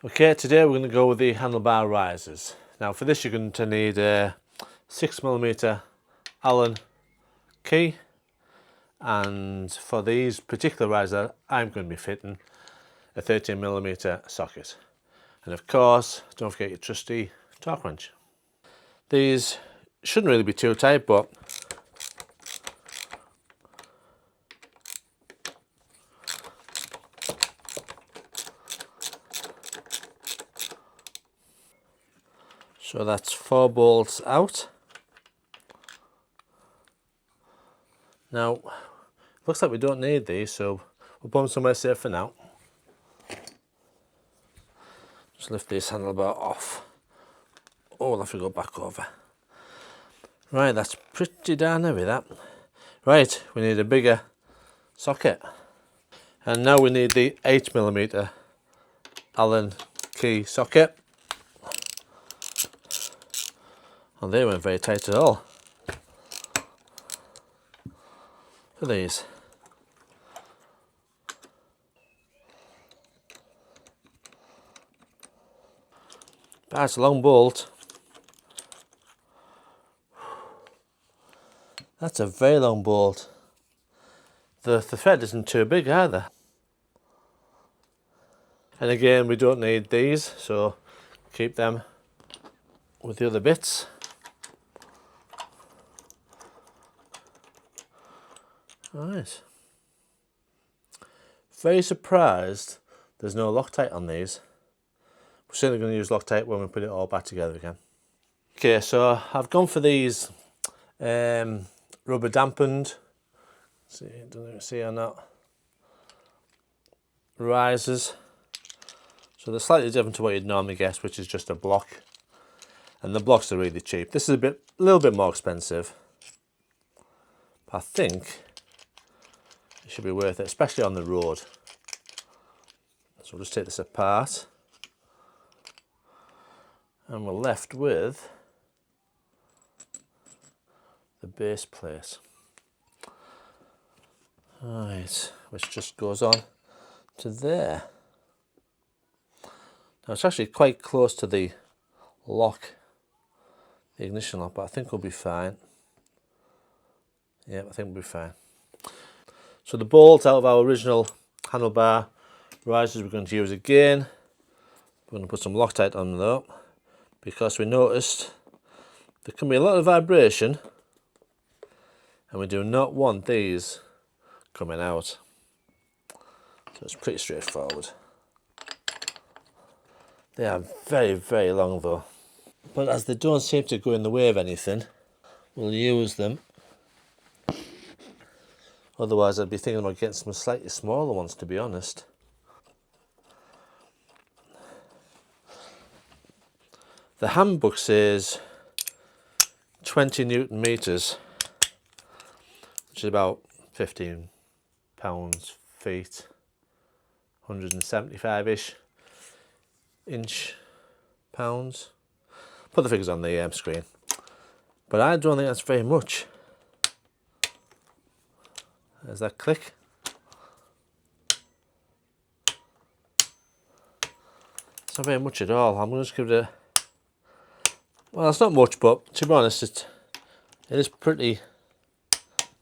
Okay, today we're going to go with the handlebar risers. Now for this you're going to need a 6mm Allen key, and for these particular riser I'm going to be fitting a 13mm socket. And of course, don't forget your trusty torque wrench. These shouldn't really be too tight, but so that's 4 bolts out. Now, looks like we don't need these, so we'll put them somewhere safe for now. Just lift this handlebar off. Oh, we'll have to go back over. Right, that's pretty darn heavy, that. Right, we need a bigger socket. And now we need the 8mm Allen key socket. And they weren't very tight at all. For these. That's a long bolt. That's a very long bolt. The thread isn't too big either. And again, we don't need these, so keep them with the other bits. Right. Very surprised there's no Loctite on these. We're certainly going to use Loctite when we put it all back together again. Okay, so I've gone for these rubber dampened, see or not, risers. So they're slightly different to what you'd normally guess, which is just a block. And the blocks are really cheap. This is a little bit more expensive. But I think it should be worth it, especially on the road. So we'll just take this apart. And we're left with the base plate. Right, which just goes on to there. Now it's actually quite close to the lock, the ignition lock, but I think we'll be fine. Yeah, I think we'll be fine. So the bolt out of our original handlebar risers we're going to use again. We're going to put some Loctite on though, because we noticed there can be a lot of vibration and we do not want these coming out. So it's pretty straightforward. They are very, very long though. But as they don't seem to go in the way of anything, we'll use them. Otherwise I'd be thinking about getting some slightly smaller ones, to be honest. The handbook says 20 Newton meters, which is about 15 pounds feet, 175-ish inch pounds. Put the figures on the screen. But I don't think that's very much. There's that click. It's not very much at all. I'm going to just give it a... Well, it's not much, but to be honest, it is pretty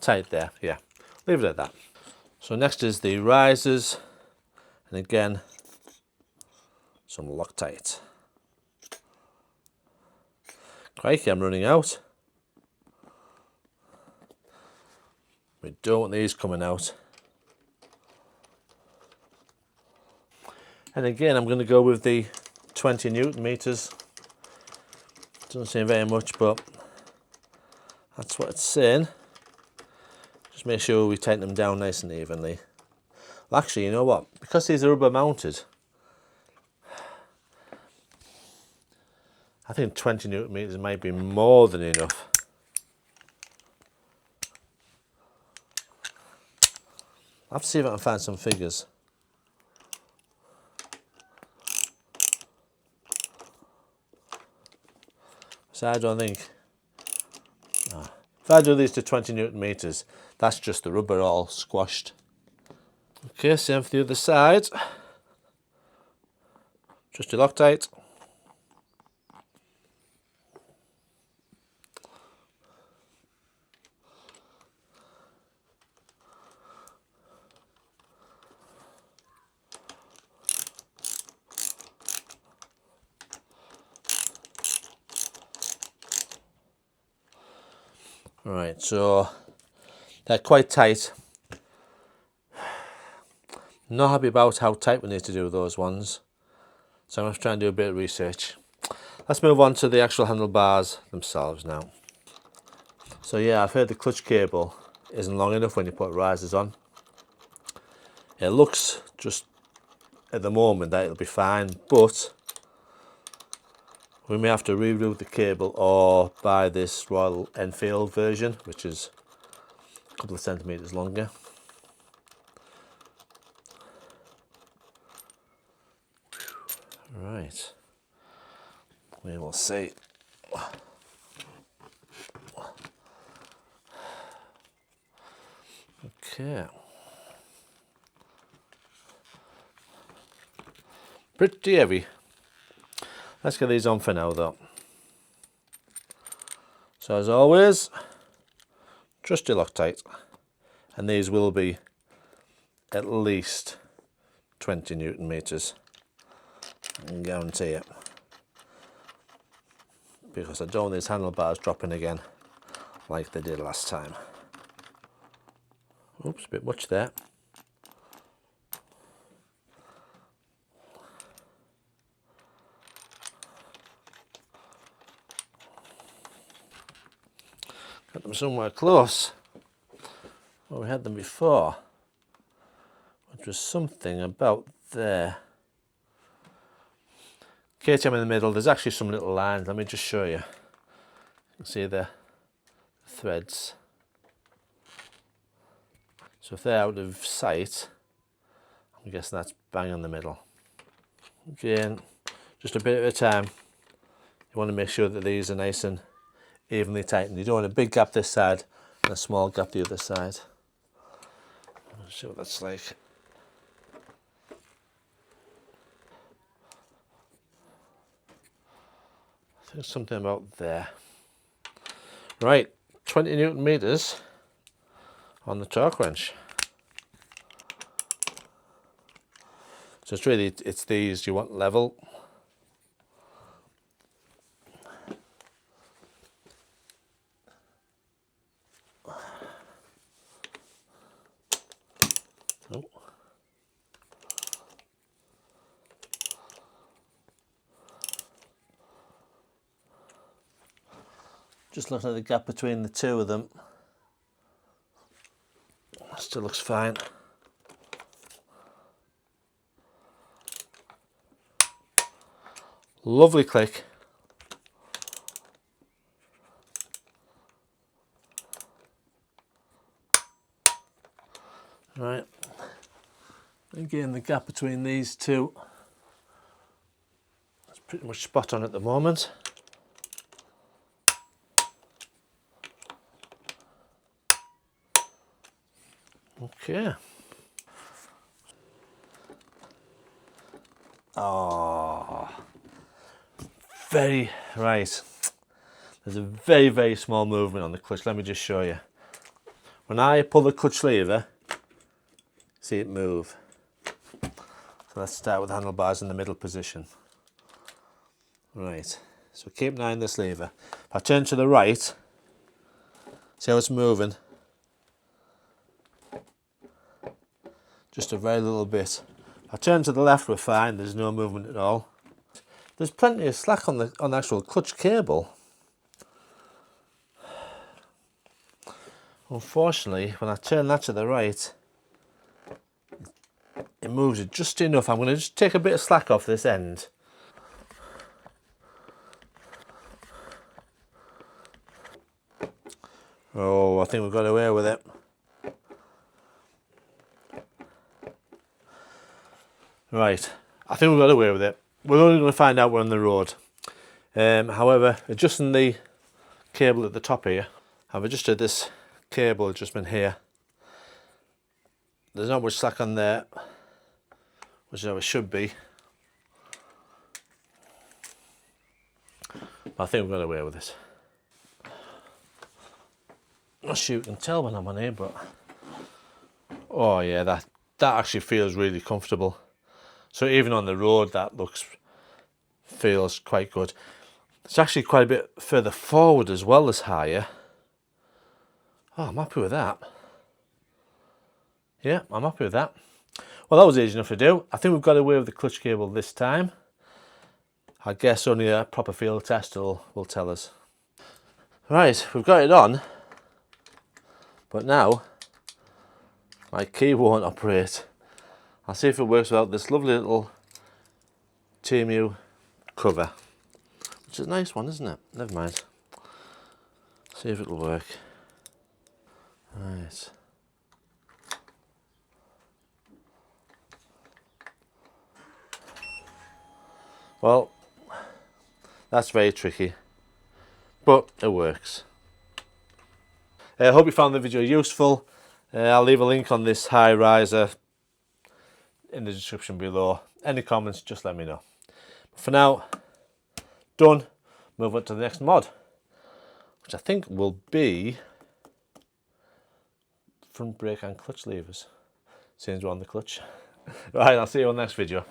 tight there. Yeah, leave it at that. So next is the risers. And again, some Loctite. Crikey, I'm running out. We don't want these coming out. And again, I'm going to go with the 20 Newton meters. Doesn't seem very much, but that's what it's saying. Just make sure we tighten them down nice and evenly. Well, actually, you know what? Because these are rubber mounted, I think 20 Newton meters might be more than enough. I'll have to see if I can find some figures. So I don't think... No. If I do these to 20 Newton meters, that's just the rubber all squashed. Okay, same for the other side. Just your Loctite. Right, so they're quite tight. Not happy about how tight we need to do those ones, so I'm going to try and do a bit of research. Let's move on to the actual handlebars themselves now. So yeah, I've heard the clutch cable isn't long enough when you put risers on. It looks just at the moment that it'll be fine, but we may have to reroute the cable or buy this Royal Enfield version, which is a couple of centimetres longer. Right, we will see. Okay. Pretty heavy. Let's get these on for now though. So as always, trust your Loctite, and these will be at least 20 Newton meters. I can guarantee it, because I don't want these handlebars dropping again like they did last time. Oops, a bit much there. Got them somewhere close where we had them before, which was something about there. KTM in the middle, there's actually some little lines, let me just show you. You can see the threads. So if they're out of sight, I'm guessing that's bang in the middle. Again, just a bit at a time. You want to make sure that these are nice and evenly tightened. You don't want a big gap this side and a small gap the other side. Let's see what that's like. I think something about there. Right, 20 Newton meters on the torque wrench. So it's really, it's these you want level. Oh. Just looking at the gap between the two of them. Still looks fine. Lovely click. Right. Again, the gap between these two is pretty much spot on at the moment. Okay. Oh, very right. There's a very, very small movement on the clutch. Let me just show you. When I pull the clutch lever, see it move. So let's start with the handlebars in the middle position. Right. So keep an eye on this lever. If I turn to the right, see how it's moving? Just a very little bit. If I turn to the left, we're fine. There's no movement at all. There's plenty of slack on the actual clutch cable. Unfortunately, when I turn that to the right, it moves it just enough. I'm going to just take a bit of slack off this end. Oh, I think we've got away with it. Right, I think we've got away with it. We're only going to find out when on the road. However, adjusting the cable at the top here, I've adjusted this cable adjustment here. There's not much slack on there, which is how it should be. I think we've got away with this. I'm not sure you can tell when I'm on here, but oh yeah, that actually feels really comfortable. So even on the road, that feels quite good. It's actually quite a bit further forward as well as higher. Oh, I'm happy with that. Yeah, I'm happy with that. Well, that was easy enough to do. I think we've got away with the clutch cable this time. I guess only a proper field test will tell us. Right, we've got it on, but now my key won't operate. I'll see if it works without this lovely little TMU cover, which is a nice one, isn't it? Never mind. See if it'll work. Right. Well, that's very tricky, but it works. I hope you found the video useful. I'll leave a link on this high riser in the description below. Any comments, just let me know. But for now, done. Move on to the next mod, which I think will be front brake and clutch levers. Since we're on the clutch. Right, I'll see you on the next video.